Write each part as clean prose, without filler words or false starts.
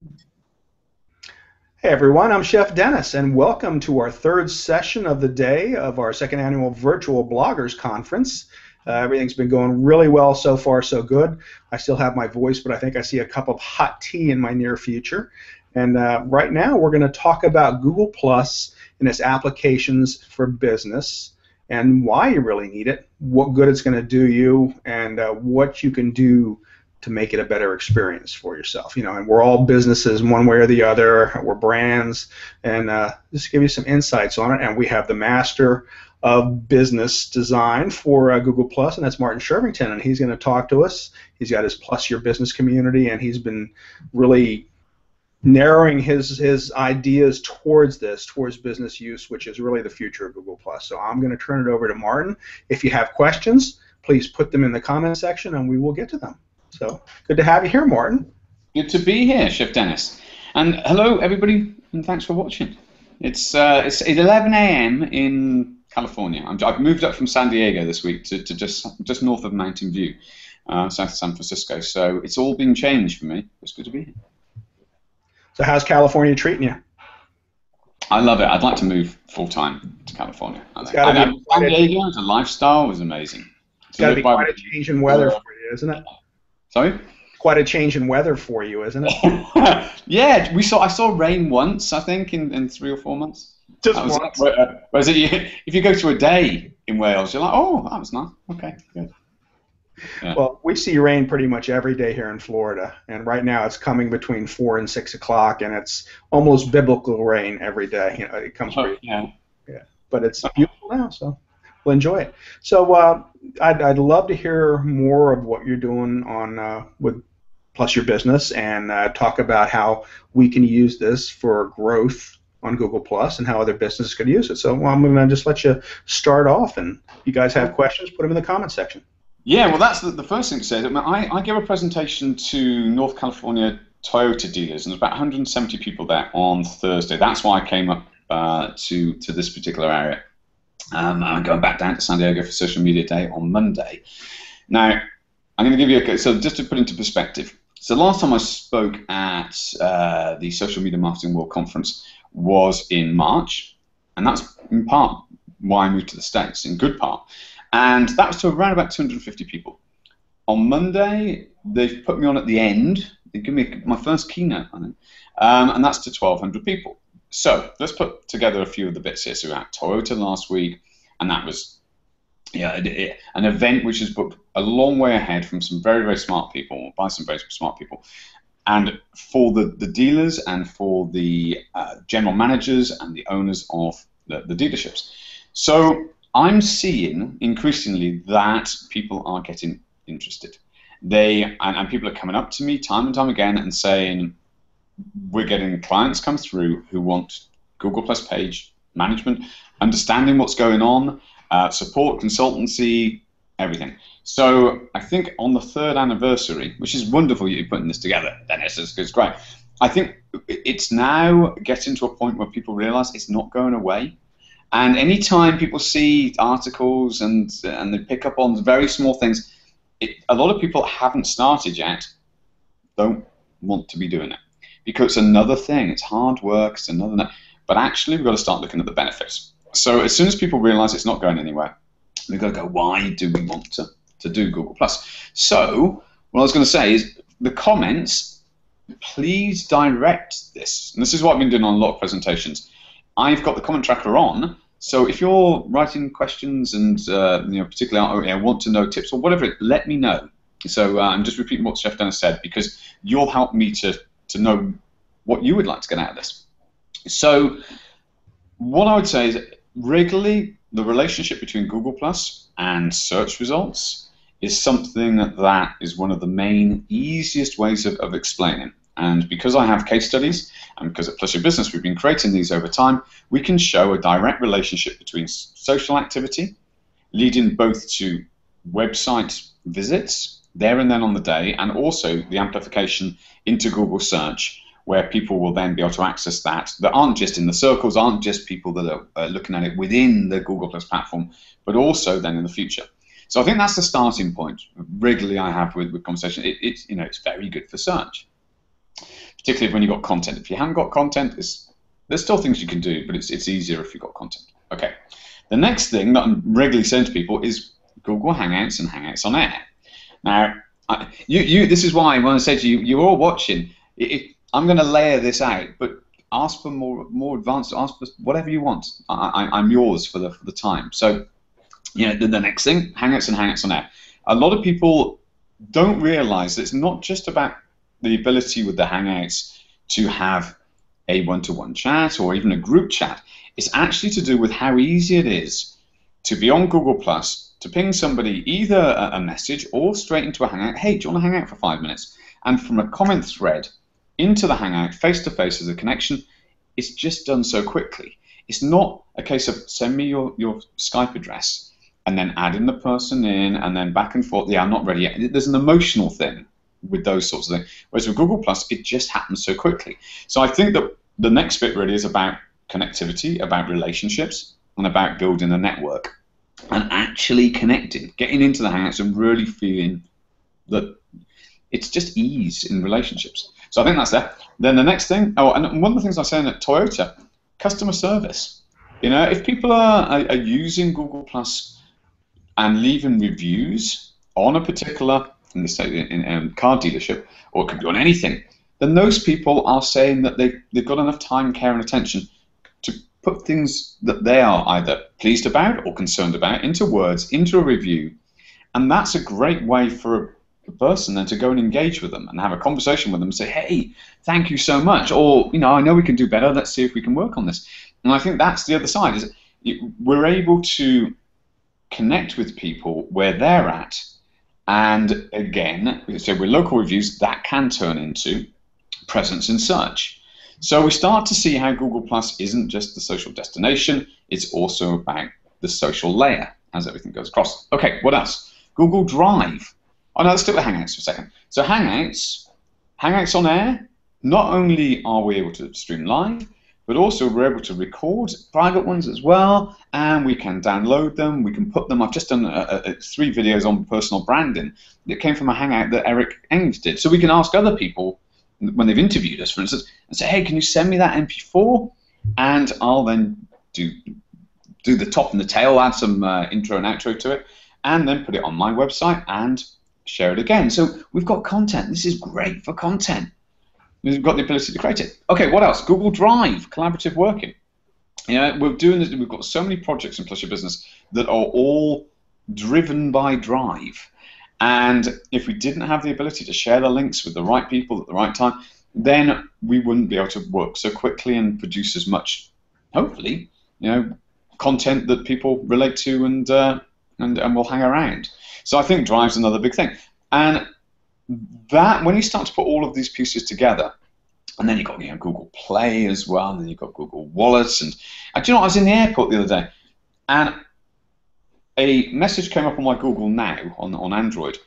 Hey everyone, I'm Chef Dennis, and welcome to our third session of the day of our second annual virtual bloggers conference. Everything's been going really well so far, so good. I still have my voice, but I think I see a cup of hot tea in my near future. And right now, we're going to talk about Google Plus and its applications for business and why you really need it, what good it's going to do you, and what you can do to make it a better experience for yourself. And we're all businesses one way or the other. We're brands, and just give you some insights on it. And we have the master of business design for Google Plus, and that's Martin Shervington, and he's going to talk to us. He's got his Plus Your Business community, and he's been really narrowing his ideas towards business use, which is really the future of Google Plus. So I'm going to turn it over to Martin. If you have questions, please put them in the comment section, and we will get to them. So good to have you here, Martin. Good to be here, Chef Dennis. And hello, everybody, and thanks for watching. It's 11 a.m. in California. I've moved up from San Diego this week to just north of Mountain View, south of San Francisco. So it's all been changed for me. It's good to be here. So how's California treating you? I love it. I'd like to move full-time to California. San Diego, the lifestyle was amazing. It's got to be quite a change in weather for you, isn't it? Sorry? Quite a change in weather for you, isn't it? Yeah, I saw rain once, I think, in 3 or 4 months. Just once. Whereas if you go to a day in Wales, you're like, oh, that was nice. Okay, good. Yeah. Well, we see rain pretty much every day here in Florida, and right now it's coming between 4 and 6 o'clock, and it's almost biblical rain every day. It comes. Yeah. But it's beautiful now, so we'll enjoy it. So I'd love to hear more of what you're doing on with Plus Your Business, and talk about how we can use this for growth on Google Plus and how other businesses could use it. So I'm going to just let you start off, and if you guys have questions, put them in the comment section. Yeah, well, that's the first thing to say. I gave a presentation to North California Toyota dealers, and there's about 170 people there on Thursday. That's why I came up to this particular area. I'm going back down to San Diego for Social Media Day on Monday. Now, I'm going to give you so just to put into perspective. So last time I spoke at the Social Media Marketing World Conference was in March, and that's in part why I moved to the States, in good part. And that was to around about 250 people. On Monday, they've put me on at the end. They give me my first keynote, I think, and that's to 1,200 people. So let's put together a few of the bits here. So we had Toyota last week, and that was an event which is booked a long way ahead from some very, very smart people, by some very smart people. And for the dealers and for the general managers and the owners of the dealerships. So I'm seeing increasingly that people are getting interested. And people are coming up to me time and time again and saying, we're getting clients come through who want Google Plus page management, understanding what's going on, support, consultancy, everything. So I think on the 3rd anniversary, which is wonderful you're putting this together, Dennis, it's great. I think it's now getting to a point where people realize it's not going away. And anytime people see articles and they pick up on very small things, a lot of people haven't started yet, don't want to be doing it. Because it's another thing, it's hard work, it's another, but actually we've got to start looking at the benefits. So as soon as people realize it's not going anywhere, we've got to go, why do we want to do Google Plus? So what I was going to say is the comments, please direct this. And this is what I've been doing on a lot of presentations. I've got the comment tracker on, so if you're writing questions and particularly want to know tips or whatever, let me know. So I'm just repeating what Chef Dennis said because you'll help me to know what you would like to get out of this. So what I would say is regularly the relationship between Google Plus and search results is something that is one of the main easiest ways of explaining. And because I have case studies, and because at Plus Your Business we've been creating these over time, we can show a direct relationship between social activity, leading both to website visits, there and then on the day, and also the amplification into Google search, where people will then be able to access that aren't just in the circles, aren't just people that are looking at it within the Google Plus platform, but also then in the future. So I think that's the starting point. Regularly I have with conversation. It's very good for search. particularly when you've got content. If you haven't got content, there's still things you can do, but it's easier if you've got content. Okay. The next thing that I'm regularly saying to people is Google Hangouts and Hangouts on Air. Now, this is why when I say to you, you're all watching, I'm going to layer this out, but ask for more advanced, ask for whatever you want. I'm yours for the time. So, the next thing, Hangouts and Hangouts on Air. A lot of people don't realize that it's not just about the ability with the Hangouts to have a one-to-one chat or even a group chat. It's actually to do with how easy it is to be on Google Plus, to ping somebody either a message or straight into a Hangout. Hey, do you want to hang out for 5 minutes? And from a comment thread into the Hangout, face-to-face as a connection, it's just done so quickly. It's not a case of send me your Skype address and then adding the person in and then back and forth. Yeah, I'm not ready yet. There's an emotional thing with those sorts of things. Whereas with Google Plus, it just happens so quickly. So I think that the next bit really is about connectivity, about relationships, and about building a network and actually connecting, getting into the Hangouts and really feeling that it's just ease in relationships. So I think that's there. Then the next thing, and one of the things I was saying at Toyota, customer service. If people are using Google Plus and leaving reviews on a particular, in a car dealership, or it could be on anything, then those people are saying that they've got enough time, care, and attention to put things that they are either pleased about or concerned about into words, into a review. And that's a great way for a person then to go and engage with them and have a conversation with them and say, hey, thank you so much. Or, I know we can do better. Let's see if we can work on this. And I think that's the other side, is we're able to connect with people where they're at. And again, so with local reviews, that can turn into presence in search. So we start to see how Google Plus isn't just the social destination, it's also about the social layer as everything goes across. Okay, what else? Google Drive. Oh no, let's stick with Hangouts for a second. So Hangouts on Air, not only are we able to stream live, but also we're able to record private ones as well, and we can download them, we can put them. I've just done 3 videos on personal branding that came from a Hangout that Eric Engs did. So we can ask other people, when they've interviewed us, for instance, and say, hey, can you send me that MP4? And I'll then do the top and the tail, add some intro and outro to it, and then put it on my website and share it again. So we've got content. This is great for content. We've got the ability to create it. Okay, what else? Google Drive, collaborative working. We're doing this. We've got so many projects in Plus Your Business that are all driven by Drive. And if we didn't have the ability to share the links with the right people at the right time, then we wouldn't be able to work so quickly and produce as much, hopefully, content that people relate to and will hang around. So I think Drive's another big thing. And that, when you start to put all of these pieces together, and then you've got Google Play as well, and then you've got Google Wallets, and do you know what? I was in the airport the other day, and a message came up on my Google Now on Android,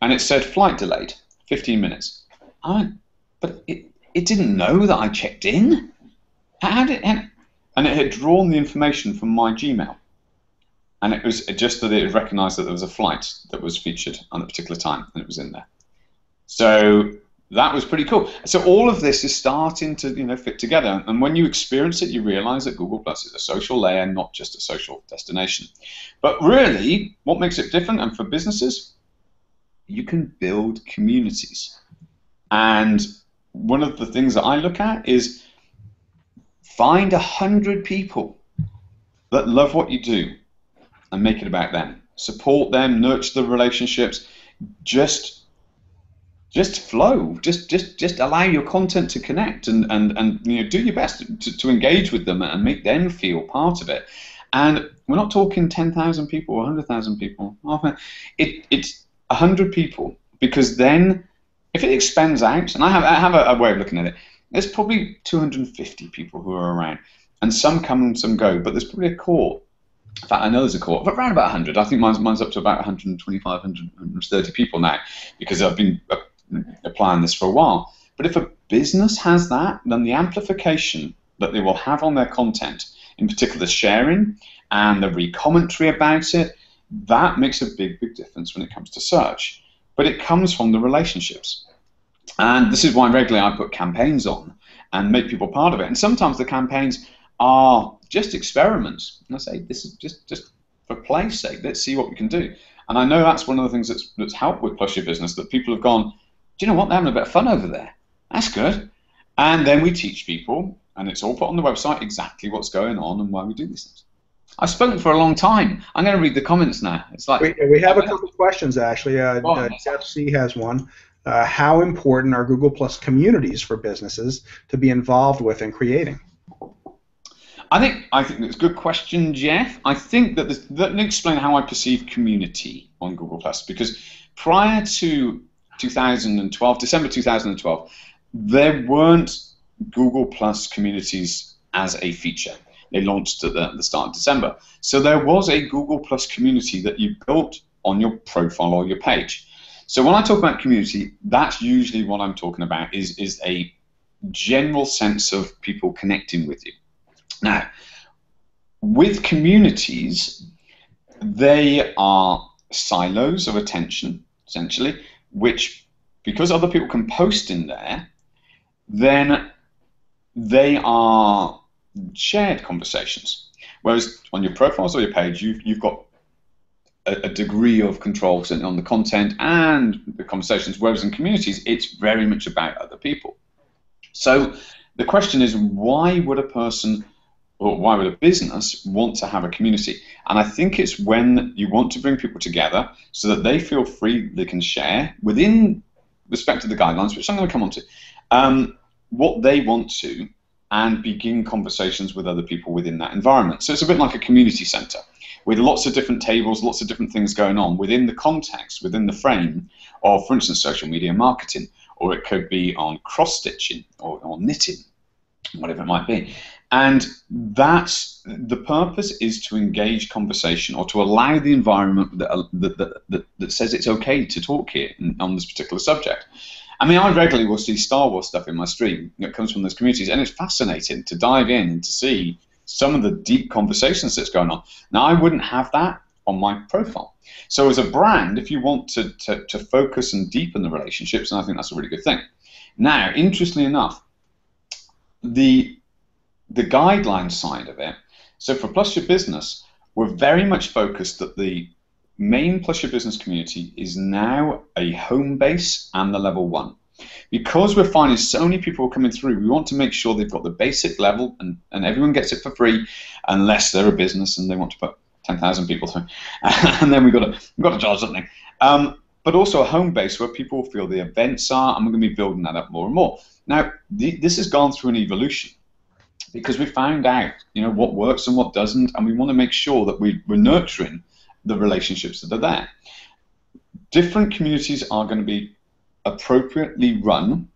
and it said flight delayed, 15 minutes. I went, but it didn't know that I checked in. And it had drawn the information from my Gmail. And it was just that it recognized that there was a flight that was featured on a particular time, and it was in there. So that was pretty cool. So all of this is starting to fit together. And when you experience it, you realize that Google Plus is a social layer, not just a social destination. But really, what makes it different, and for businesses, you can build communities. And one of the things that I look at is find 100 people that love what you do and make it about them. Support them, nurture the relationships, just flow, just allow your content to connect and do your best to engage with them and make them feel part of it. And we're not talking 10,000 people or 100,000 people. It's 100 people, because then if it expands out, and I have a way of looking at it, there's probably 250 people who are around, and some come and some go, but there's probably a core. In fact, I know there's a core, but around about 100. I think mine's up to about 125, 130 people now, because I've been applying this for a while. But if a business has that, then the amplification that they will have on their content, in particular sharing and the re-commentary about it, that makes a big difference when it comes to search. But it comes from the relationships. And this is why regularly I put campaigns on and make people part of it. And sometimes the campaigns are just experiments. And I say, this is just for play's sake. Let's see what we can do. And I know that's one of the things that's helped with Plus Your Business, that people have gone, do you know what, they're having a bit of fun over there. That's good. And then we teach people, and it's all put on the website exactly what's going on and why we do these things. I've spoken for a long time. I'm going to read the comments now. It's like we have a couple of questions, actually. Jeff C has one. How important are Google Plus communities for businesses to be involved with and creating? I think that's a good question, Jeff. I think that let me explain how I perceive community on Google Plus, because prior to 2012, December 2012, there weren't Google Plus communities as a feature. They launched at the start of December. So there was a Google Plus community that you built on your profile or your page. So when I talk about community, that's usually what I'm talking about is a general sense of people connecting with you. Now, with communities, they are silos of attention, essentially, which, because other people can post in there, then they are shared conversations. Whereas on your profiles or your page, you've got a degree of control certainly on the content and the conversations, whereas in communities, it's very much about other people. So the question is, why would a person or why would a business want to have a community? And I think it's when you want to bring people together so that they feel free, they can share within respect to the guidelines, which I'm going to come on to, what they want to, and begin conversations with other people within that environment. So it's a bit like a community center with lots of different tables, lots of different things going on within the context, within the frame of, for instance, social media marketing, or it could be on cross-stitching or knitting, whatever it might be. And that's the purpose, is to engage conversation or to allow the environment that says it's okay to talk here on this particular subject. I mean, I regularly will see Star Wars stuff in my stream that comes from those communities, and it's fascinating to dive in and to see some of the deep conversations that's going on. Now, I wouldn't have that on my profile. So as a brand, if you want to focus and deepen the relationships, and I think that's a really good thing. Now, interestingly enough, the guideline side of it, so for Plus Your Business, we're very much focused that the main Plus Your Business community is now a home base and the level 1. Because we're finding so many people coming through, we want to make sure they've got the basic level and everyone gets it for free, unless they're a business and they want to put 10,000 people through. And then we've got to charge something. But also a home base where people feel the events are, and we're going to be building that up more and more. Now, this has gone through an evolution, because we found out, what works and what doesn't, and we want to make sure that we're nurturing the relationships that are there. Different communities are going to be appropriately run,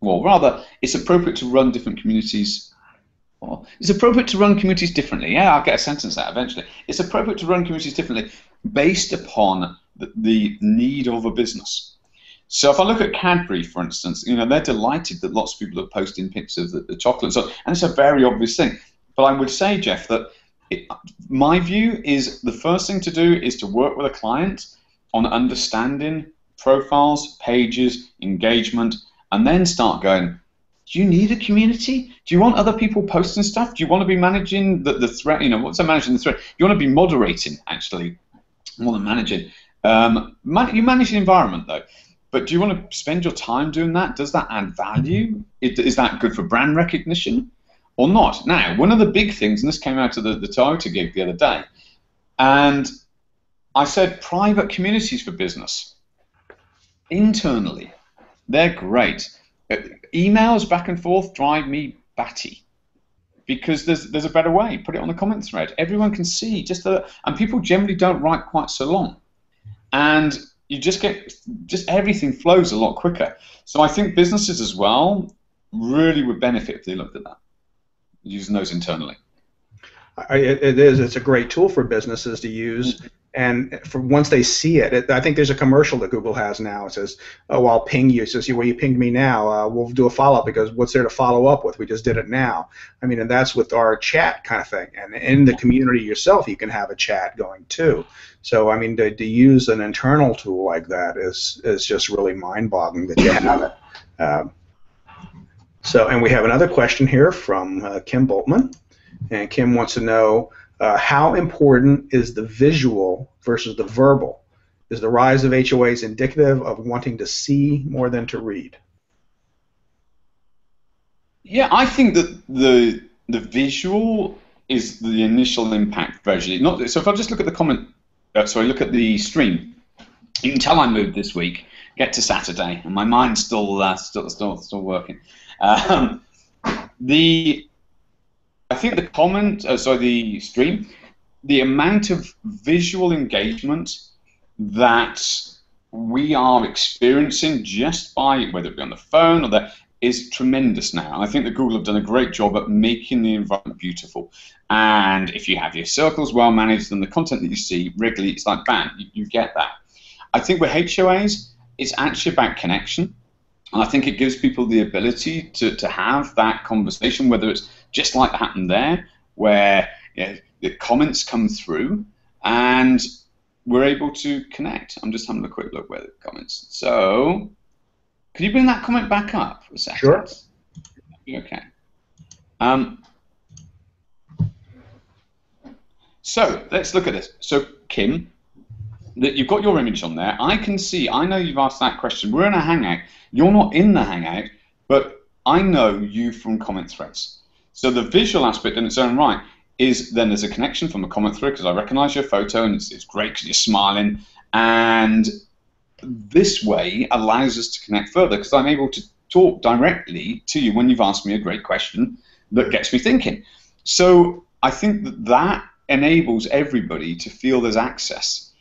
well, rather, it's appropriate to run different communities. Well, it's appropriate to run communities differently. Yeah, I'll get a sentence out eventually. It's appropriate to run communities differently based upon the need of a business. So if I look at Cadbury, for instance, they're delighted that lots of people are posting pictures of the chocolate, and it's a very obvious thing. But I would say, Jeff, that my view is the first thing to do is to work with a client on understanding profiles, pages, engagement, and then start going, do you need a community? Do you want other people posting stuff? Do you want to be managing the thread? What's managing the thread? You want to be moderating, actually, more than managing. You manage the environment, though. But do you want to spend your time doing that? Does that add value? Is that good for brand recognition or not? Now, one of the big things, and this came out of the Toyota gig the other day, and I said private communities for business. Internally, they're great. Emails back and forth drive me batty, because there's a better way. Put it on the comment thread. Everyone can see. And people generally don't write quite so long, and you just everything flows a lot quicker. So I think businesses as well really would benefit if they looked at that, using those internally. It's a great tool for businesses to use. And once they see it, I think there's a commercial that Google has now. It says, "Oh, I'll ping you." It says, "Well, you pinged me now. We'll do a follow-up, because what's there to follow up with? We just did it now." I mean, and that's with our chat kind of thing. And in the community yourself, you can have a chat going too. So, I mean, to use an internal tool like that is just really mind-boggling that you have it. Um, and we have another question here from Kim Boltman, and Kim wants to know how important is the visual versus the verbal? Is the rise of HOAs indicative of wanting to see more than to read? Yeah, I think that the visual is the initial impact visually. Not so. If I just look at the comment, look at the stream. You can tell I moved this week. Get to Saturday, and my mind's still working. I think the stream, the amount of visual engagement that we are experiencing just by whether it be on the phone or that is tremendous now. And I think that Google have done a great job at making the environment beautiful. And if you have your circles well managed, then the content that you see regularly, it's like bam, you get that. I think with HOAs, it's actually about connection. And I think it gives people the ability to have that conversation, whether it's just like that happened there, where the comments come through and we're able to connect. I'm just having a quick look where the comments. So, could you bring that comment back up for a second? Sure. Okay. So let's look at this. So Kim, that you've got your image on there. I can see. I know you've asked that question. We're in a Hangout. You're not in the Hangout, but I know you from comment threads. So the visual aspect in its own right is then there's a connection from a comment thread because I recognize your photo and it's great because you're smiling, and this way allows us to connect further because I'm able to talk directly to you when you've asked me a great question that gets me thinking. So I think that enables everybody to feel there's access.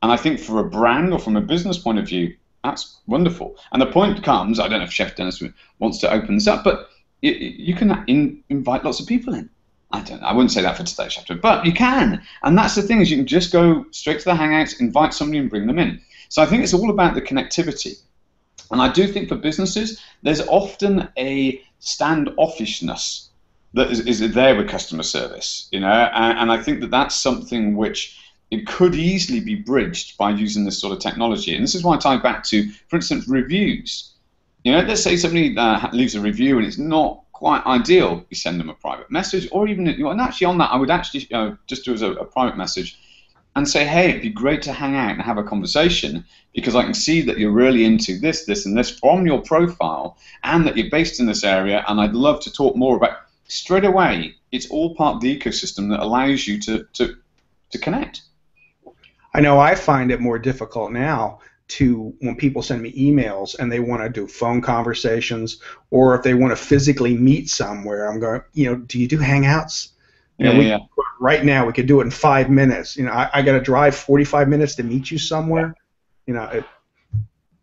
And I think for a brand or from a business point of view, that's wonderful. And the point comes, I don't know if Chef Dennis wants to open this up, but you can invite lots of people in. I wouldn't say that for today's chapter, but you can. And that's the thing, is you can just go straight to the Hangouts, invite somebody and bring them in. So I think it's all about the connectivity. And I do think for businesses, there's often a standoffishness that is there with customer service, and I think that that's something which it could easily be bridged by using this sort of technology. And this is why I tie back to, for instance, reviews. Let's say somebody leaves a review and it's not quite ideal. You send them a private message, or even, and actually on that, I would actually just do as a private message and say, hey, it'd be great to hang out and have a conversation because I can see that you're really into this, this, and this from your profile, and that you're based in this area, and I'd love to talk more about. Straight away, it's all part of the ecosystem that allows you to connect. I know I find it more difficult now when people send me emails and they want to do phone conversations, or if they want to physically meet somewhere, I'm going, do you do Hangouts? Right now, we could do it in 5 minutes. I got to drive 45 minutes to meet you somewhere. It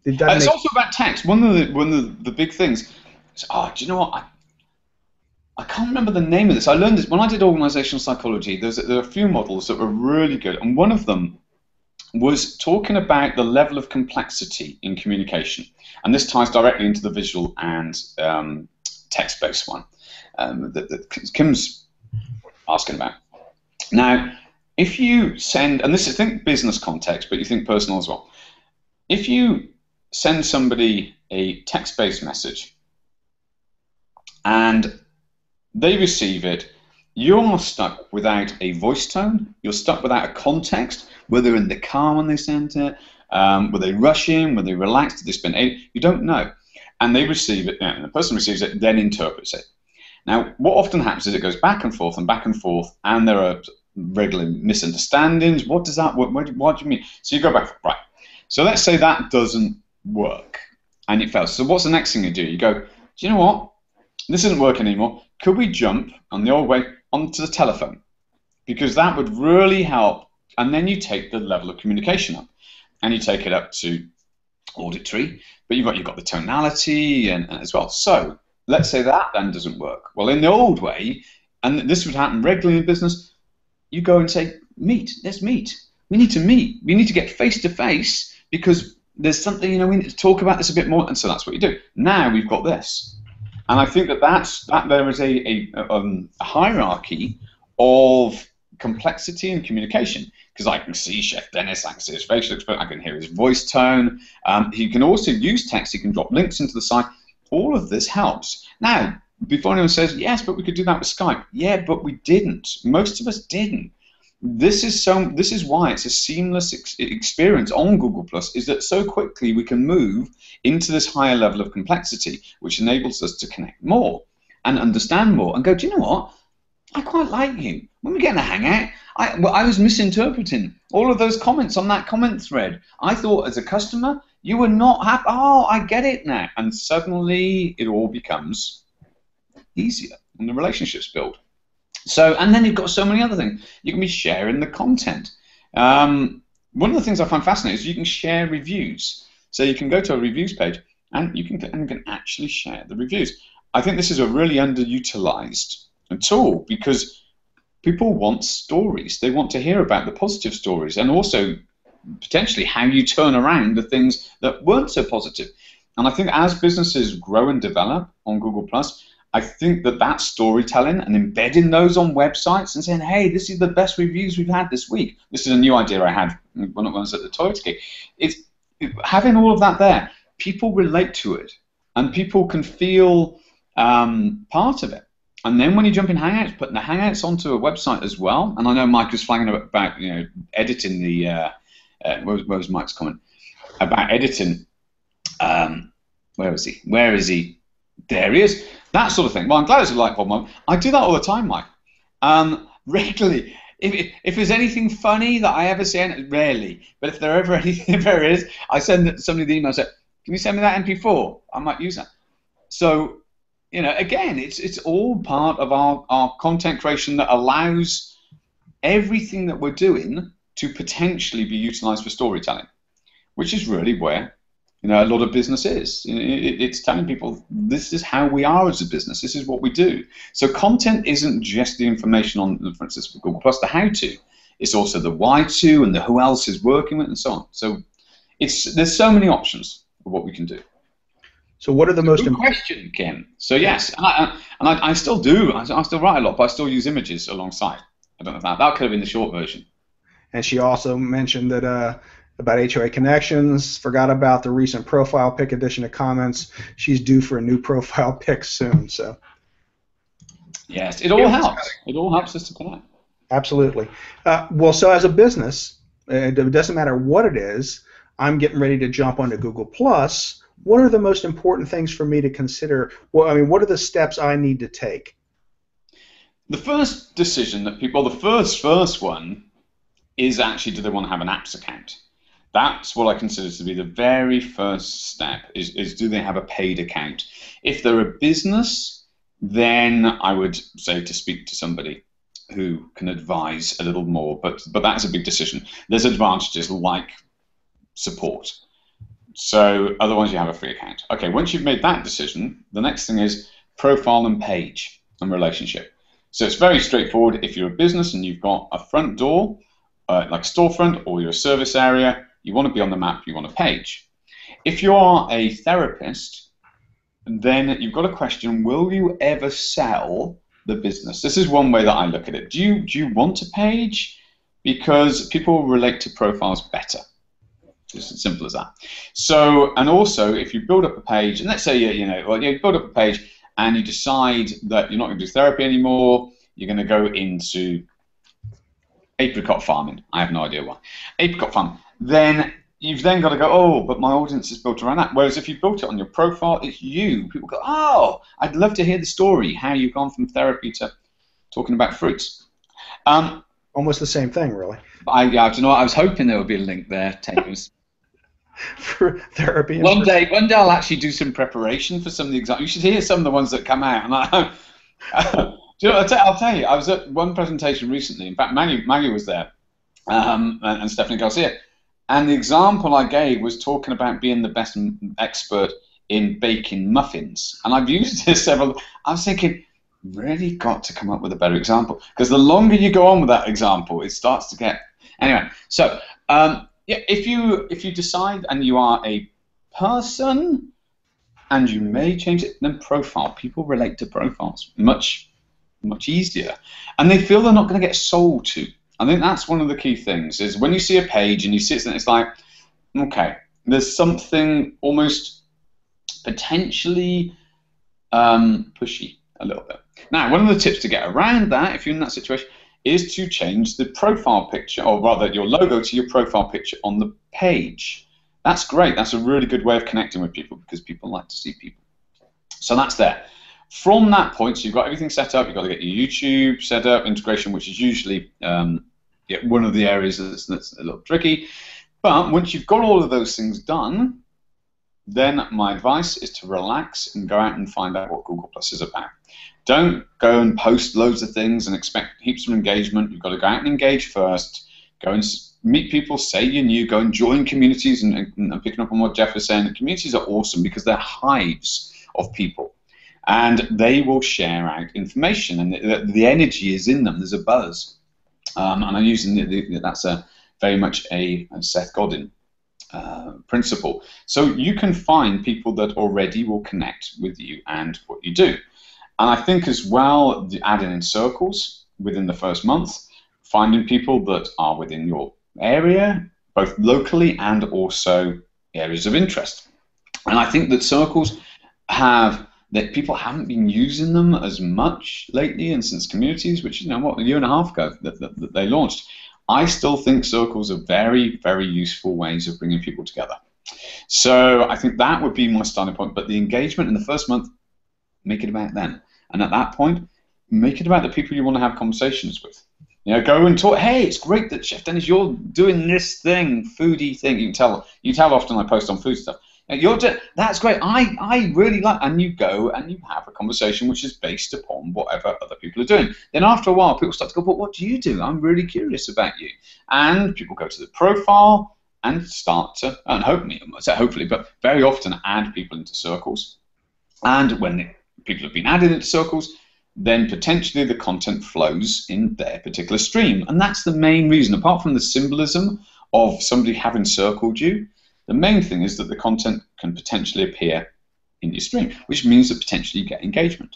doesn't. It's also about text. One of the big things is, do you know what? I can't remember the name of this. I learned this when I did organizational psychology. There are a few models that were really good, and one of them was talking about the level of complexity in communication. And this ties directly into the visual and text-based one that Kim's asking about. Now, if you send, and this is, think business context, but you think personal as well. If you send somebody a text-based message and they receive it, you are stuck without a voice tone, you're stuck without a context, whether in the car when they sent it, were they rushing, were they relaxed, did they spend 8, you don't know. And they receive it, and the person receives it, then interprets it. Now, what often happens is it goes back and forth, and there are regular misunderstandings. What does that, what do you mean? So you go back, right. So let's say that doesn't work, and it fails. So what's the next thing you do? You go, do you know what? This isn't working anymore. Could we jump on the old way onto the telephone? Because that would really help. And then you take the level of communication up, and you take it up to auditory, but you've got the tonality and as well. So let's say that then doesn't work. Well, in the old way, and this would happen regularly in business, you go and say, let's meet. We need to meet. We need to get face to face because there's something, we need to talk about this a bit more. And so that's what you do. Now we've got this. And I think that there is a hierarchy of complexity and communication, because I can see Chef Dennis, I can see his facial expression, I can hear his voice tone. He can also use text. He can drop links into the site. all of this helps. Now, before anyone says, yes, but we could do that with Skype. Yeah, but we didn't. Most of us didn't. This is why it's a seamless experience on Google Plus, is that so quickly we can move into this higher level of complexity, which enables us to connect more and understand more and go, do you know what? I quite like you. When we get in a hangout, I was misinterpreting all of those comments on that comment thread. I thought as a customer, you were not happy. Oh, I get it now. And suddenly it all becomes easier and the relationships build. So, and then you've got so many other things. You can be sharing the content. One of the things I find fascinating is you can share reviews. So you can go to a reviews page and you can actually share the reviews. I think this is a really underutilized tool because people want stories. They want to hear about the positive stories and also potentially how you turn around the things that weren't so positive. And I think as businesses grow and develop on Google+, I think that storytelling and embedding those on websites and saying, hey, this is the best reviews we've had this week. This is a new idea I had when I was at the Toyota gig. It's having all of that there. People relate to it, and people can feel part of it. And then when you jump in Hangouts, putting the Hangouts onto a website as well. And I know Mike was flagging about editing the where was Mike's comment about editing? Where is he? Where is he? There he is. That sort of thing. Well, I'm glad it's a light bulb moment. I do that all the time, Mike. Regularly. If there's anything funny that I ever say, rarely, but if there ever anything, if there is, I send somebody the email and say, can you send me that MP4? I might use that. So, again, it's all part of our content creation that allows everything that we're doing to potentially be utilized for storytelling, which is really where a lot of business is. It's telling people this is how we are as a business. This is what we do. So content isn't just the information on, for instance, for Google Plus, the how-to. It's also the why-to and the who else is working with and so on. So there's so many options of what we can do. So what are the most important question, Ken? So yes, and I still do. I still write a lot, but I still use images alongside. I don't know if that could have been the short version. And she also mentioned that about HOA connections, forgot about the recent profile pic addition to comments. She's due for a new profile pic soon. So yes, it all helps. It all helps us to connect. Absolutely. Well, so as a business, it doesn't matter what it is, I'm getting ready to jump onto Google+. What are the most important things for me to consider? Well, I mean, what are the steps I need to take? The first decision that the first one is actually, do they want to have an apps account? That's what I consider to be the very first step, is do they have a paid account? If they're a business, then I would say to speak to somebody who can advise a little more, but that's a big decision. There's advantages like support. So otherwise you have a free account. Okay, once you've made that decision, the next thing is profile and page and relationship. So it's very straightforward. If you're a business and you've got a front door, like a storefront, or you're a service area, you want to be on the map, you want a page. If you are a therapist, then you've got a question, will you ever sell the business? This is one way that I look at it. Do you want a page? Because people relate to profiles better. Just as simple as that. So, and also, if you build up a page, and let's say you build up a page and you decide that you're not going to do therapy anymore, you're going to go into apricot farming. I have no idea why. Apricot farming. Then you've then got to go, oh, but my audience is built around that. Whereas if you built it on your profile, it's you. People go, oh, I'd love to hear the story, how you've gone from therapy to talking about fruits. Almost the same thing, really. I don't know. I was hoping there would be a link there, Taylor's. For therapy. One day I'll actually do some preparation for some of the examples. You should hear some of the ones that come out. And I'll tell you, I was at one presentation recently. In fact, Maggie was there, and Stephanie Garcia. And the example I gave was talking about being the best expert in baking muffins. And I've used this several. I was thinking, really got to come up with a better example, because the longer you go on with that example, it starts to get. Anyway, so yeah, if you decide and you are a person, and you may change it, then profile. People relate to profiles much easier, and they feel they're not going to get sold to. I think that's one of the key things, is when you see a page and you see it, and it's like, okay, there's something almost potentially pushy a little bit. Now, one of the tips to get around that, if you're in that situation, is to change the profile picture, or rather your logo to your profile picture on the page. That's great. That's a really good way of connecting with people because people like to see people. So that's there. From that point, so you've got everything set up. You've got to get your YouTube set up, integration, which is usually one of the areas that's a little tricky. But once you've got all of those things done, then my advice is to relax and go out and find out what Google Plus is about. Don't go and post loads of things and expect heaps of engagement. You've got to go out and engage first. Go and meet people, say you're new, go and join communities. And picking up on what Jeff was saying, the communities are awesome because they're hives of people. And they will share out information, and the energy is in them. There's a buzz. And I'm using that's very much a Seth Godin principle. So you can find people that already will connect with you and what you do. And I think as well, adding in circles within the first month, finding people that are within your area, both locally and also areas of interest. And I think that circles that people haven't been using them as much lately, and since communities, which a year and a half ago that they launched. I still think circles are very, very useful ways of bringing people together. So I think that would be my starting point. But the engagement in the first month, make it about them. And at that point, make it about the people you want to have conversations with. Go and talk. Hey, it's great that Chef Dennis, you're doing this thing, foodie thing. You can tell often I post on food stuff. That's great. I really like, and you go and you have a conversation which is based upon whatever other people are doing. Then after a while, people start to go, but what do you do? I'm really curious about you. And people go to the profile and start to, and hopefully, but very often add people into circles. And when people have been added into circles, then potentially the content flows in their particular stream. And that's the main reason, apart from the symbolism of somebody having circled you. The main thing is that the content can potentially appear in your stream, which means that potentially you get engagement.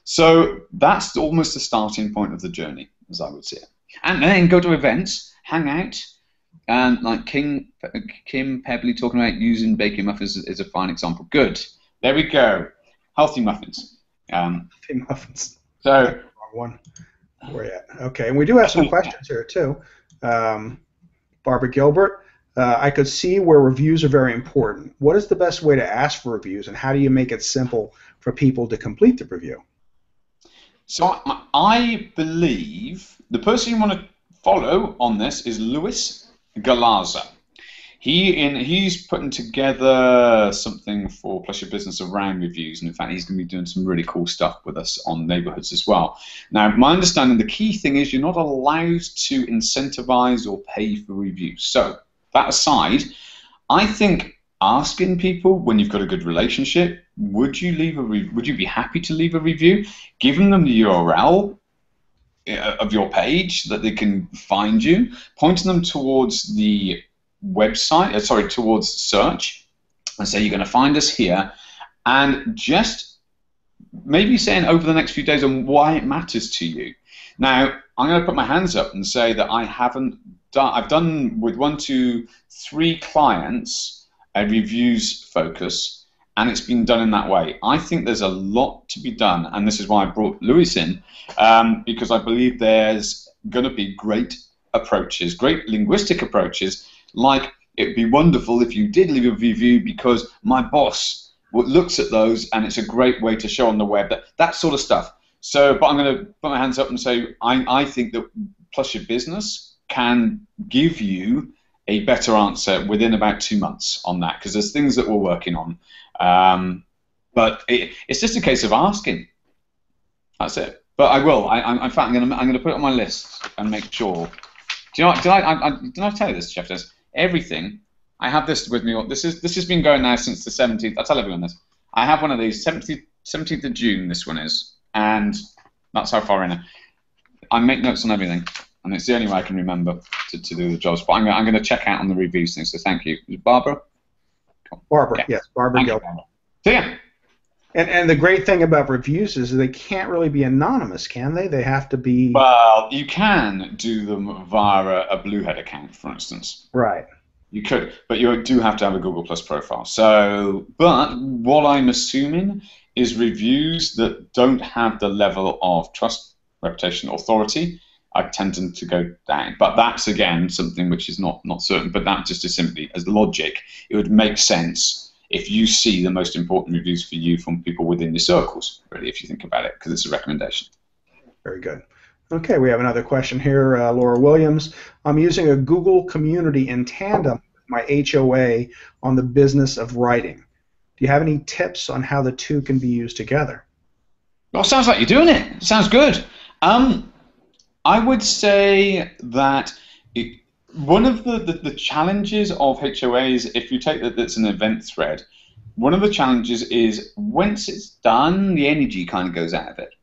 So that's almost the starting point of the journey, as I would see it. And then go to events, hang out, and like Kim Pebley talking about using baking muffins is a fine example. Good. There we go. Healthy muffins. Healthy muffins. So, wrong one. Where you at? Okay, and we do have some questions here too. Barbara Gilbert. I could see where reviews are very important. What is the best way to ask for reviews, and how do you make it simple for people to complete the review? So I believe the person you want to follow on this is Luis Galaza. He's putting together something for Plus Your Business around reviews, and in fact he's going to be doing some really cool stuff with us on neighborhoods as well. Now, my understanding, the key thing is you're not allowed to incentivize or pay for reviews. So that aside, I think asking people when you've got a good relationship, would you be happy to leave a review? Giving them the URL of your page that they can find you, pointing them towards the website, towards search, and say you're going to find us here, and just maybe saying over the next few days on why it matters to you. Now, I'm going to put my hands up and say that I've done with 1, 2, 3 clients a reviews focus, and it's been done in that way. I think there's a lot to be done, and this is why I brought Luis in, because I believe there's going to be great approaches, great linguistic approaches, like it'd be wonderful if you did leave a review because my boss looks at those and it's a great way to show on the web, that sort of stuff. So, but I'm going to put my hands up and say I think that Plus Your Business can give you a better answer within about 2 months on that, because there's things that we're working on. But it's just a case of asking. That's it. But I will. In fact, I'm going to put it on my list and make sure. Do you know what? Did I tell you this, Jeff? Everything. I have this with me. This has been going now since the 17th. I'll tell everyone this. I have one of these. 17th of June. This one is, and that's how far in. I make notes on everything, and it's the only way I can remember to do the jobs. But I'm going to check out on the reviews thing. So thank you, Barbara. Barbara, yeah. Yes, Barbara Gilbert. So yeah. And the great thing about reviews is they can't really be anonymous, can they? They have to be... Well, you can do them via a Bluehead account, for instance. Right. You could, but you do have to have a Google Plus profile. So, but what I'm assuming is reviews that don't have the level of trust, reputation, authority, I tend to go down. But that's, again, something which is not certain, but that just is simply, as logic, it would make sense if you see the most important reviews for you from people within your circles, really, if you think about it, because it's a recommendation. Very good. Okay, we have another question here, Laura Williams. I'm using a Google community in tandem with my HOA on the business of writing. Do you have any tips on how the two can be used together? Well, sounds like you're doing it. Sounds good. I would say that one of the challenges of HOAs, if you take that it's an event thread, one of the challenges is once it's done, the energy kind of goes out of it.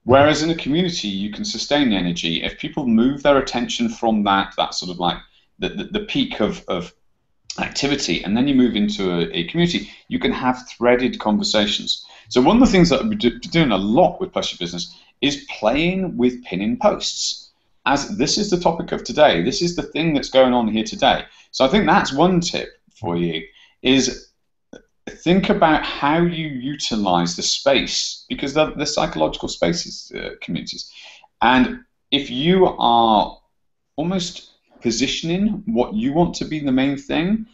Whereas in a community, you can sustain the energy. If people move their attention from that sort of like the peak of activity, and then you move into a community, you can have threaded conversations. So one of the things that we're doing a lot with Plus Your Business is playing with pinning posts. As this is the topic of today, this is the thing that's going on here today. So I think that's one tip for you, is think about how you utilize the space, because the psychological spaces, communities. And if you are almost positioning what you want to be the main thing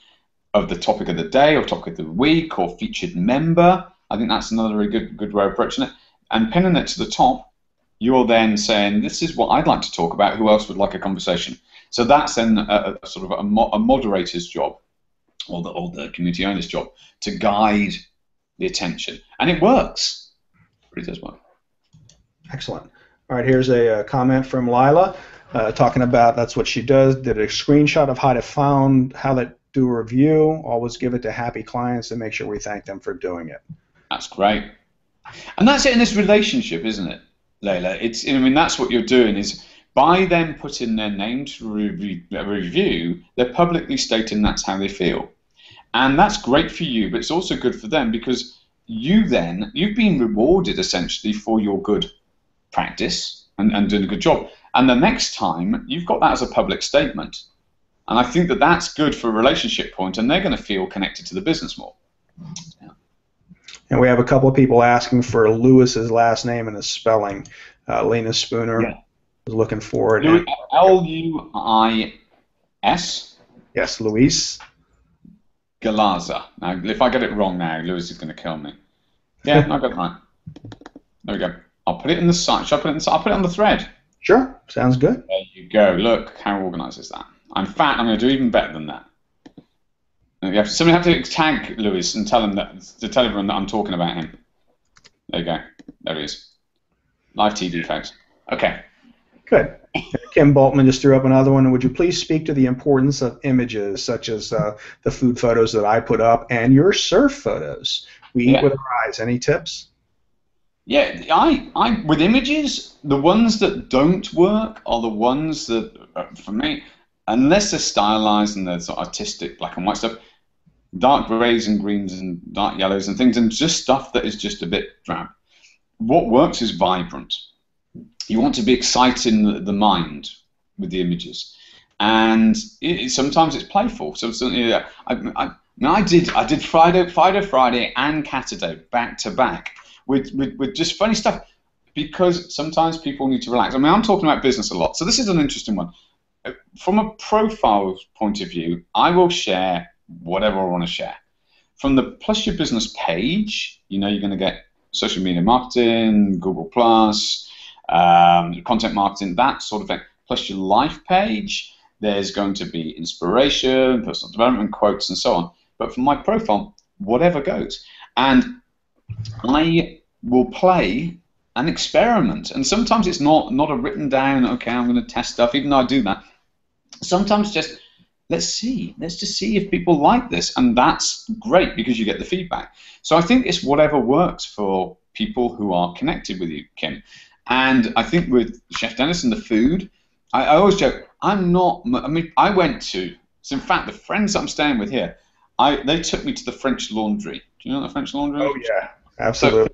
of the topic of the day or topic of the week or featured member, I think that's another very good way of approaching it. And pinning it to the top, you're then saying, this is what I'd like to talk about, who else would like a conversation? So that's then a sort of a moderator's job, or the community owner's job, to guide the attention. And it works. It really does work. Excellent. All right, here's a comment from Lila talking about that's what she does. Did a screenshot of how to do a review. Always give it to happy clients and make sure we thank them for doing it. That's great. And that's it in this relationship, isn't it, Layla? I mean, that's what you're doing, is by them putting their name to review, they're publicly stating that's how they feel. And that's great for you, but it's also good for them, because you've been rewarded essentially for your good practice and doing a good job. And the next time, you've got that as a public statement. And I think that that's good for a relationship point, and they're going to feel connected to the business more. Yeah. And we have a couple of people asking for Lewis's last name and his spelling. Lena Spooner was looking for it. L-U-I-S? Yes, Luis. Galaza. Now, if I get it wrong now, Lewis is going to kill me. Yeah, I got it right. There we go. I'll put it in the site. I'll put it on the thread. Sure. Sounds good. There you go. Look how organized is that. In fact, I'm going to do even better than that. Somebody have to tag Lewis and tell everyone that I'm talking about him. There you go. There he is. Live TV, folks. Okay. Good. Kim Boltman just threw up another one. Would you please speak to the importance of images, such as the food photos that I put up and your surf photos? We eat with our eyes. Any tips? Yeah, I with images, the ones that don't work are the ones that, for me, unless they're stylized and they're sort of artistic black and white stuff, dark grays and greens and dark yellows and things, and just stuff that is just a bit drab. What works is vibrant. You want to be exciting the mind with the images, and sometimes it's playful. So I did Friday and Catterday back to back with just funny stuff, because sometimes people need to relax. I mean, I'm talking about business a lot, so this is an interesting one. From a profile point of view, I will share whatever I want to share. From the Plus Your Business page, you're going to get social media marketing, Google Plus, content marketing, that sort of thing. Plus your life page, there's going to be inspiration, personal development, quotes, and so on. But for my profile, whatever goes. And I will play an experiment. And sometimes it's not a written down, okay, I'm going to test stuff, even though I do that. Sometimes just, let's just see if people like this. And that's great, because you get the feedback. So I think it's whatever works for people who are connected with you, Kim. And I think with Chef Dennis and the food, I always joke, I went to, so in fact, the friends I'm staying with here, they took me to the French Laundry. Do you know what the French Laundry is? Oh, yeah, absolutely.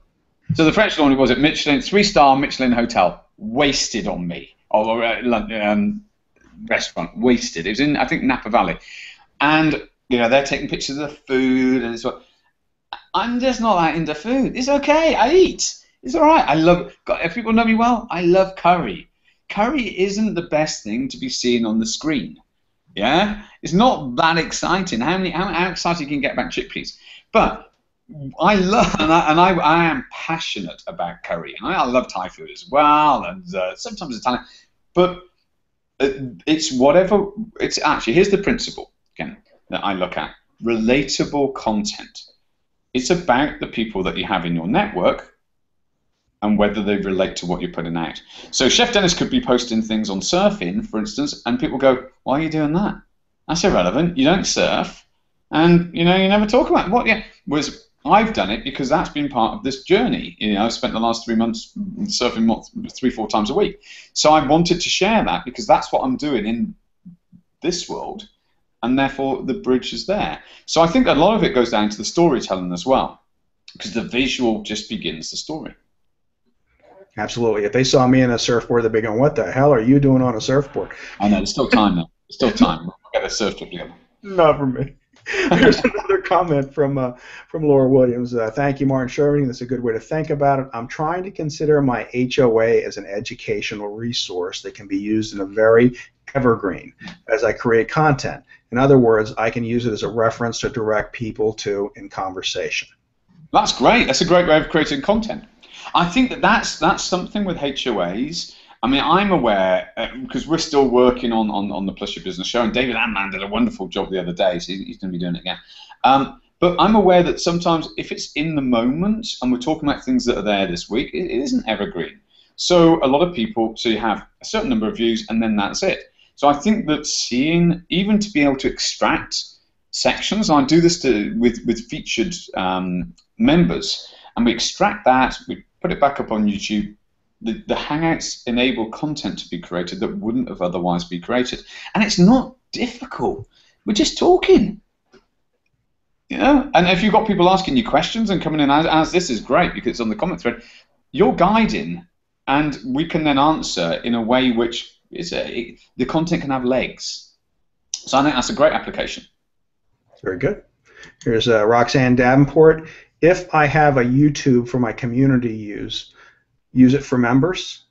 So the French Laundry was at Michelin, 3-star Michelin hotel, wasted on me. Or restaurant, wasted. It was in, I think, Napa Valley. and they're taking pictures of the food, and it's what I'm just not that into food. It's okay, I eat. It's all right. I love. God, if people know me well, I love curry. Curry isn't the best thing to be seen on the screen. Yeah, it's not that exciting. How excited can you get about chickpeas? But I love, I am passionate about curry. And I love Thai food as well, and sometimes Italian. But it's whatever. It's actually, here's the principle again that I look at: relatable content. It's about the people that you have in your network and whether they relate to what you're putting out. So Chef Dennis could be posting things on surfing, for instance, and people go, "Why are you doing that? That's irrelevant. You don't surf, and you never talk about it." What? Yeah, whereas I've done it because that's been part of this journey. I've spent the last 3 months surfing 3-4 times a week. So I wanted to share that because that's what I'm doing in this world, and therefore the bridge is there. So I think a lot of it goes down to the storytelling as well, because the visual just begins the story. Absolutely. If they saw me in a surfboard, they'd be going, "What the hell are you doing on a surfboard?" I know, there's still time though. There's still time. We'll get a surf trip together. Not for me. Here's another comment from Laura Williams. Thank you, Martin Shervington. That's a good way to think about it. I'm trying to consider my HOA as an educational resource that can be used in a very evergreen as I create content. In other words, I can use it as a reference to direct people to in conversation. That's great. That's a great way of creating content. I think that's something with HOAs. I mean, I'm aware, because we're still working on the Plus Your Business show, and David Amman did a wonderful job the other day, so he's going to be doing it again. But I'm aware that sometimes if it's in the moment, and we're talking about things that are there this week, it isn't evergreen. So a lot of people, so you have a certain number of views, and then that's it. So I think that even to be able to extract sections, and I do this with featured members, and we extract that, we put it back up on YouTube. The Hangouts enable content to be created that wouldn't have otherwise been created. And it's not difficult. We're just talking. And if you've got people asking you questions and coming in as this is great because it's on the comment thread, you're guiding, and we can then answer in a way which the content can have legs. So I think that's a great application. Very good. Here's Roxanne Davenport. If I have a YouTube for my community use it for members,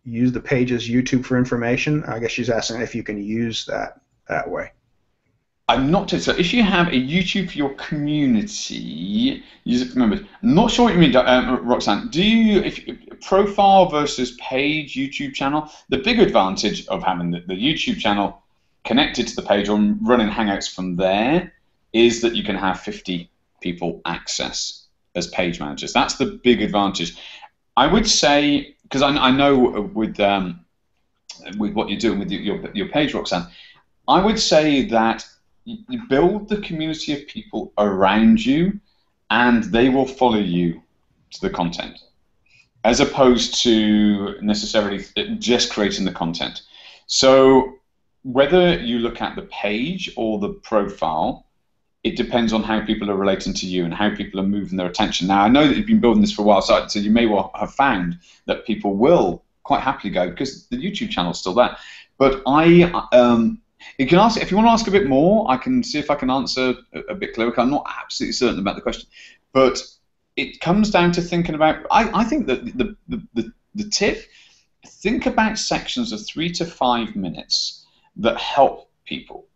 use the page's YouTube for information. I guess she's asking if you can use that way. I'm not sure. So if you have a YouTube for your community, use it for members. I'm not sure what you mean, Roxanne. Profile versus page YouTube channel? The big advantage of having the YouTube channel connected to the page or running Hangouts from there is that you can have 50 people access as page managers. That's the big advantage. I would say, because I know with what you're doing with your page, Roxanne, I would say that you build the community of people around you, and they will follow you to the content, as opposed to necessarily just creating the content. So whether you look at the page or the profile, it depends on how people are relating to you and how people are moving their attention. Now, I know that you've been building this for a while, so you may well have found that people will quite happily go because the YouTube channel is still there. But you can ask, if you want to ask a bit more, I can see if I can answer a bit clearer. I'm not absolutely certain about the question, but it comes down to thinking about. I think that the tip: think about sections of 3 to 5 minutes that help people.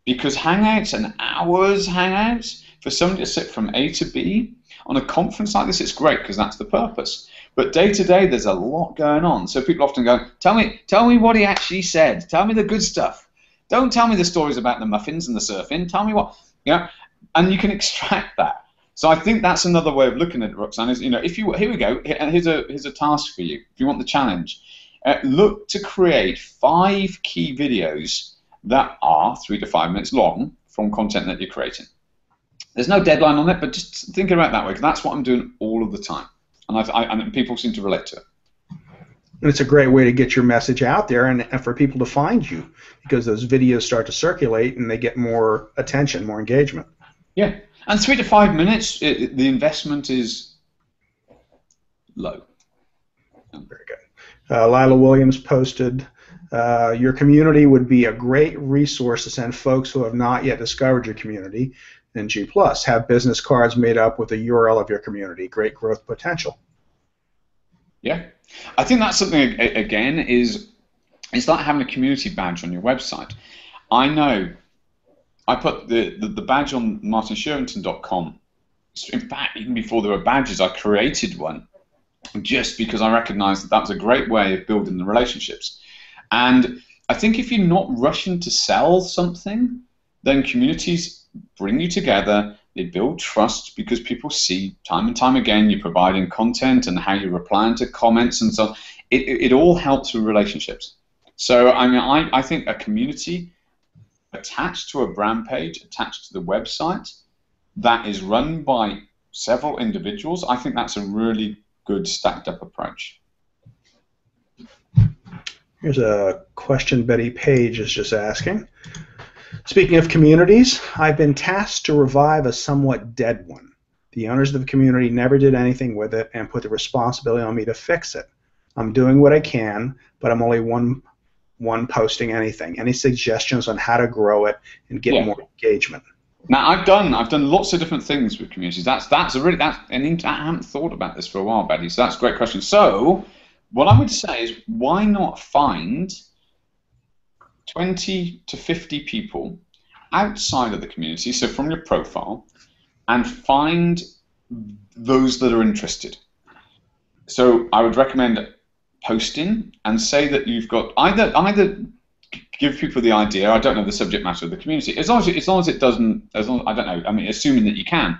Because Hangouts and hours Hangouts, for somebody to sit from A to B on a conference like this, it's great because that's the purpose. But day to day, there's a lot going on. So people often go, tell me what he actually said. Tell me the good stuff. Don't tell me the stories about the muffins and the surfing. Tell me what, and you can extract that. So I think that's another way of looking at it, Roxanne, is, here we go, here's a task for you. If you want the challenge, look to create 5 key videos that are 3 to 5 minutes long from content that you're creating. There's no deadline on it, but just thinking about it that way, because that's what I'm doing all of the time, and people seem to relate to it. And it's a great way to get your message out there and for people to find you, because those videos start to circulate and they get more attention, more engagement. Yeah, and 3 to 5 minutes, the investment is low. Very good. Lila Williams posted, Your community would be a great resource to send folks who have not yet discovered your community. And G+, have business cards made up with the URL of your community. Great growth potential. Yeah. I think that's something, again, it's like having a community badge on your website. I know I put the badge on martinshervington.com. In fact, even before there were badges, I created one just because I recognized that that was a great way of building the relationships. And I think if you're not rushing to sell something, then communities bring you together. They build trust because people see time and time again you're providing content and how you're replying to comments and so on. It all helps with relationships. So I mean, I think a community attached to a brand page, attached to the website, that is run by several individuals, I think that's a really good stacked up approach. Here's a question Betty Page is just asking. Speaking of communities, I've been tasked to revive a somewhat dead one. The owners of the community never did anything with it and put the responsibility on me to fix it. I'm doing what I can, but I'm only one posting anything. Any suggestions on how to grow it and get more engagement? Now I've done lots of different things with communities. I haven't thought about this for a while, Betty. So that's a great question. So what I would say is, why not find 20 to 50 people outside of the community, so from your profile, and find those that are interested. So I would recommend posting and say that you've got either give people the idea. I don't know the subject matter of the community. As long as it doesn't, I don't know. I mean, assuming that you can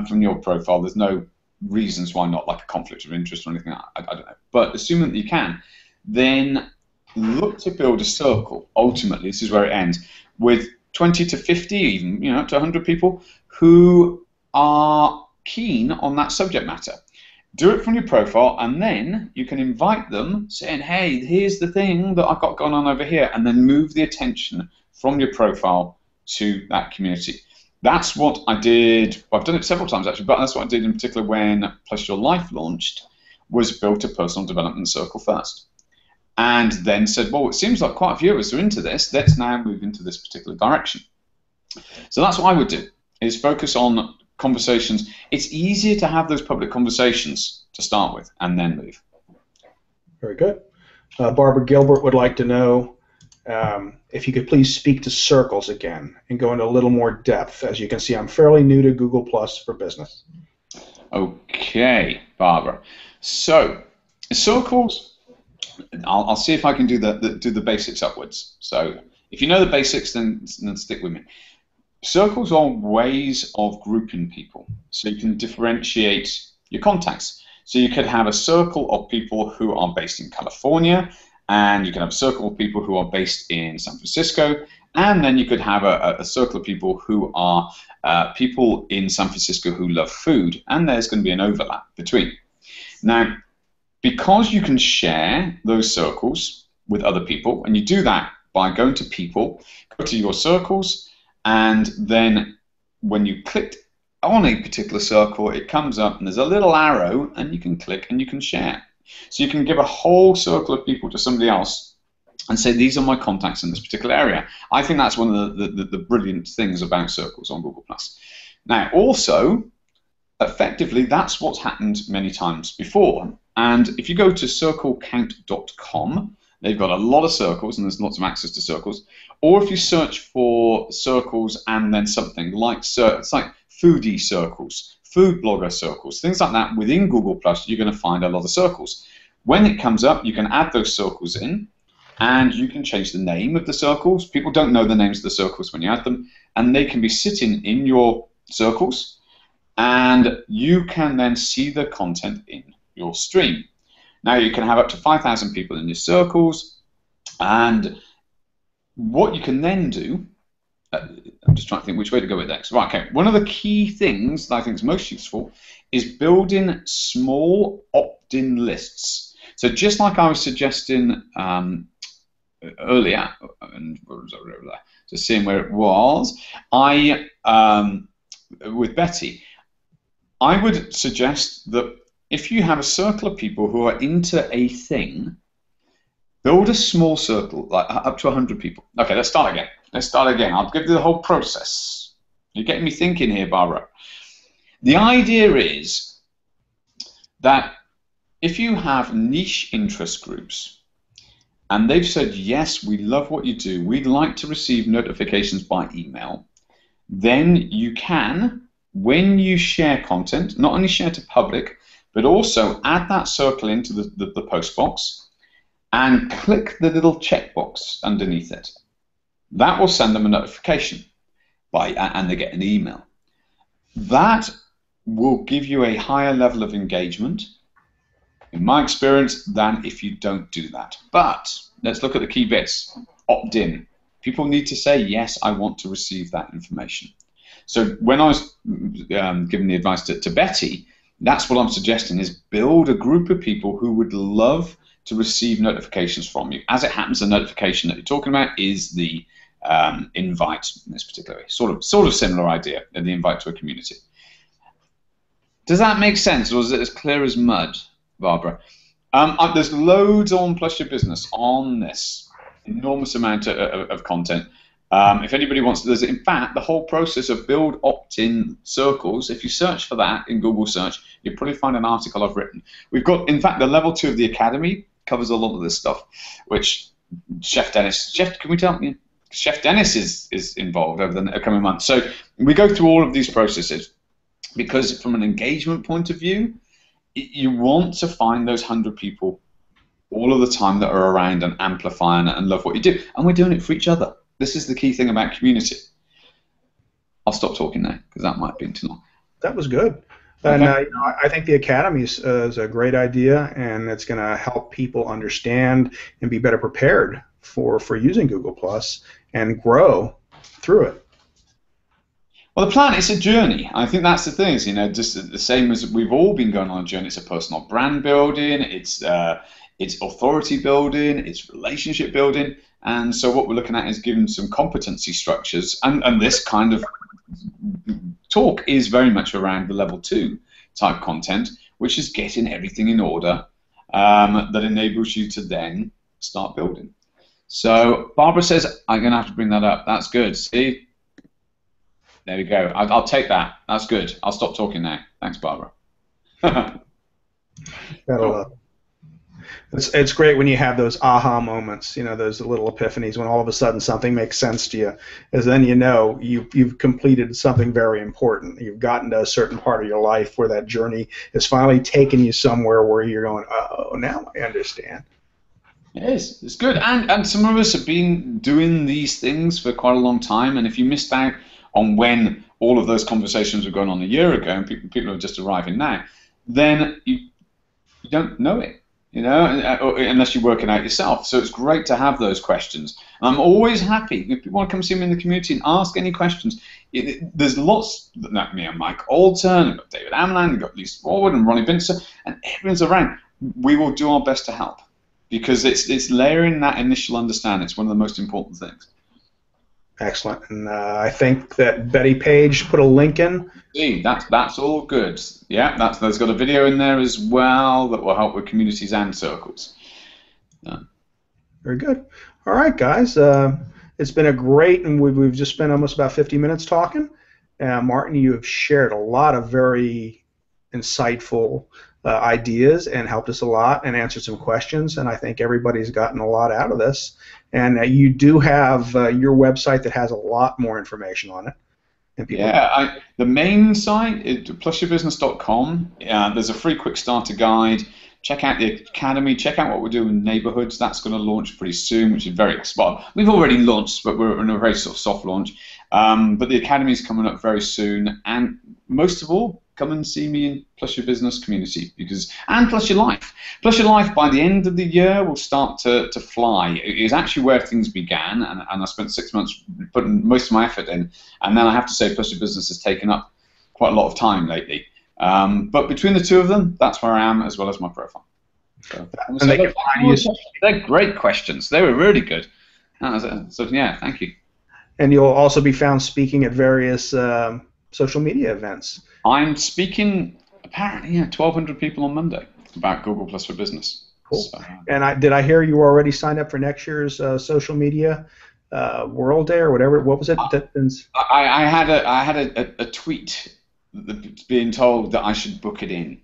from your profile, there's no reasons why not, like a conflict of interest or anything. I don't know. But assuming that you can, then look to build a circle. Ultimately, this is where it ends with 20 to 50, even up to 100 people who are keen on that subject matter. Do it from your profile, and then you can invite them, saying, "Hey, here's the thing that I've got going on over here," and then move the attention from your profile to that community. That's what I did. Well, I've done it several times actually, but that's what I did in particular when Plus Your Life launched. Was built a personal development circle first, and then said, "Well, it seems like quite a few of us are into this. Let's now move into this particular direction." So that's what I would do: is focus on conversations. It's easier to have those public conversations to start with and then move. Very good. Barbara Gilbert would like to know if you could please speak to circles again and go into a little more depth. As you can see, I'm fairly new to Google Plus for Business. Okay, Barbara. So circles, I'll see if I can do the basics upwards. So if you know the basics, then stick with me. Circles are ways of grouping people, so you can differentiate your contacts. So you could have a circle of people who are based in California, and you can have a circle of people who are based in San Francisco, and then you could have a circle of people who are people in San Francisco who love food, and there's going to be an overlap between. Now, because you can share those circles with other people, and you do that by going to people, go to your circles, and then when you click on a particular circle, it comes up and there's a little arrow, and you can click and you can share. So you can give a whole circle of people to somebody else and say, these are my contacts in this particular area. I think that's one of the brilliant things about circles on Google+. Now, also, effectively, that's what's happened many times before. And if you go to circlecount.com, they've got a lot of circles, and there's lots of access to circles. Or if you search for circles and then something like, it's like foodie circles, food blogger circles, things like that, within Google+, you're going to find a lot of circles. When it comes up, you can add those circles in, and you can change the name of the circles. People don't know the names of the circles when you add them, and they can be sitting in your circles, and you can then see the content in your stream. Now you can have up to 5,000 people in your circles, and what you can then do, I'm just trying to think which way to go with next. Right, okay. One of the key things that I think is most useful is building small opt-in lists. So just like I was suggesting earlier, and just seeing where it was, with Betty, I would suggest that if you have a circle of people who are into a thing, Build a small circle, like up to 100 people. Okay, let's start again. I'll give you the whole process. You're getting me thinking here, Barbara. The idea is that if you have niche interest groups and they've said, yes, we love what you do, we'd like to receive notifications by email, then you can, when you share content, not only share to public, but also add that circle into the post box and click the little checkbox underneath it. That will send them a notification and they get an email. That will give you a higher level of engagement, in my experience, than if you don't do that. But let's look at the key bits. Opt-in. People need to say, yes, I want to receive that information. So when I was giving the advice to Betty, that's what I'm suggesting, is build a group of people who would love to receive notifications from you. As it happens, the notification that you're talking about is the invite in this particular way. Sort of similar idea in the invite to a community. Does that make sense, or is it as clear as mud, Barbara? There's loads on Plus Your Business on this, enormous amount of content. If anybody wants to, there's in fact the whole process of build opt-in circles. If you search for that in Google search, you'll probably find an article I've written. We've got, in fact, the level 2 of the Academy covers a lot of this stuff, which Chef Dennis, can we tell you? Chef Dennis is involved over the coming months. So we go through all of these processes because from an engagement point of view, you want to find those 100 people all of the time that are around and amplify and love what you do. And we're doing it for each other. This is the key thing about community. I'll stop talking now because that might be too long. That was good. And I think the Academy is a great idea, and it's going to help people understand and be better prepared for using Google Plus and grow through it. Well, the plan is a journey. I think that's the thing. Is, just the same as we've all been going on a journey. It's a personal brand building. It's authority building. It's relationship building. And so what we're looking at is giving some competency structures, and this kind of talk is very much around the level 2 type content, which is getting everything in order that enables you to then start building. So Barbara says, I'm going to have to bring that up. That's good. See? There we go. I'll take that. That's good. I'll stop talking now. Thanks, Barbara. It's great when you have those aha moments, those little epiphanies when all of a sudden something makes sense to you, as then you've completed something very important. You've gotten to a certain part of your life where that journey has finally taken you somewhere where you're going, oh, now I understand. It is. It's good. And some of us have been doing these things for quite a long time, and if you missed out on when all of those conversations were going on a year ago and people are just arriving now, then you don't know it. Unless you're working out yourself. So it's great to have those questions. And I'm always happy if people want to come see me in the community and ask any questions. There's lots, me and Mike Alton, we've got David Amland, we've got Lisa Forward and Ronnie Bincer, and everyone's around. We will do our best to help because it's layering that initial understanding. It's one of the most important things. Excellent. And I think that Betty Page put a link in. See, that's all good. Yeah, there's got a video in there as well that will help with communities and circles. Very good. All right, guys. It's been a great, and we've just spent almost about 50 minutes talking. Martin, you have shared a lot of very insightful ideas and helped us a lot and answered some questions, and I think everybody's gotten a lot out of this. And you do have your website that has a lot more information on it. And people the main site is plusyourbusiness.com. There's a free quick starter guide. Check out the Academy. Check out what we're doing in neighborhoods. That's going to launch pretty soon, which is very exciting. We've already launched, but we're in a very sort of soft launch. But the Academy is coming up very soon. And most of all, come and see me in Plus Your Business community and Plus Your Life. Plus Your Life, by the end of the year, will start to fly. It is actually where things began, and I spent 6 months putting most of my effort in. And then I have to say Plus Your Business has taken up quite a lot of time lately. But between the two of them, that's where I am, as well as my profile. So, they're great questions. They were really good. So yeah, thank you. And you'll also be found speaking at various social media events. I'm speaking, apparently, 1,200 people on Monday about Google Plus for Business. Cool. So, And did I hear you already signed up for next year's social media World Day or whatever? What was it? I had a tweet being told that I should book it in.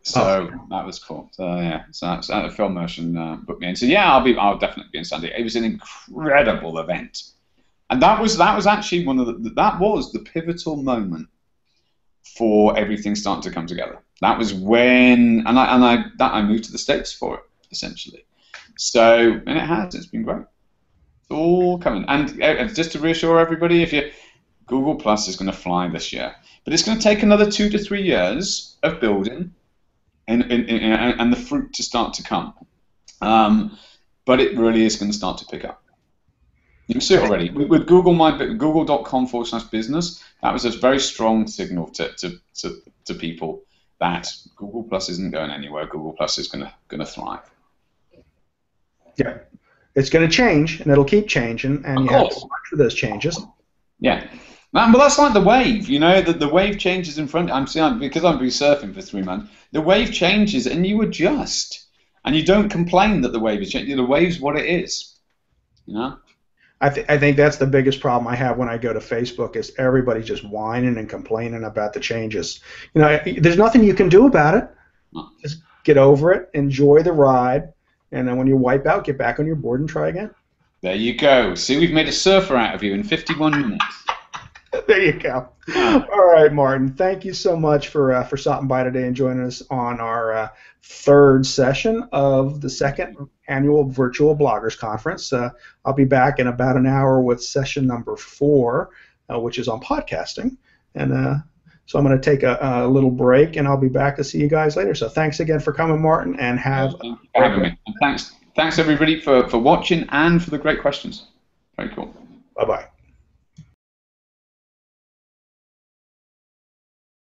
So that was cool. So yeah, so Phil Mershon booked me in. So yeah, I'll definitely be in San Diego. It was an incredible event, and that was actually that was the pivotal moment for everything starting to come together. That was when I moved to the States for it essentially. So and it's been great. It's all coming. And just to reassure everybody, Google Plus is going to fly this year, but it's going to take another 2 to 3 years of building. And the fruit to start to come. But it really is going to start to pick up. You can see it already. With Google.com/business, that was a very strong signal to people that Google Plus isn't going anywhere. Google Plus is going to thrive. Yeah. It's going to change, and it'll keep changing, and you have to watch for those changes. Yeah. Well, that's like the wave, the wave changes in front. Because I've been surfing for 3 months. The wave changes, and you adjust, and you don't complain that the wave is changing. The wave's what it is, I think that's the biggest problem I have when I go to Facebook is everybody just whining and complaining about the changes. There's nothing you can do about it. No. Just get over it, enjoy the ride, and then when you wipe out, get back on your board and try again. There you go. See, we've made a surfer out of you in 51 minutes. There you go. All right, Martin. Thank you so much for stopping by today and joining us on our third session of the second annual Virtual Bloggers Conference. I'll be back in about an hour with session number 4, which is on podcasting. And so I'm going to take a little break, and I'll be back to see you guys later. So thanks again for coming, Martin, and Thank you for having me. And thanks everybody for watching and for the great questions. Very cool. Bye-bye.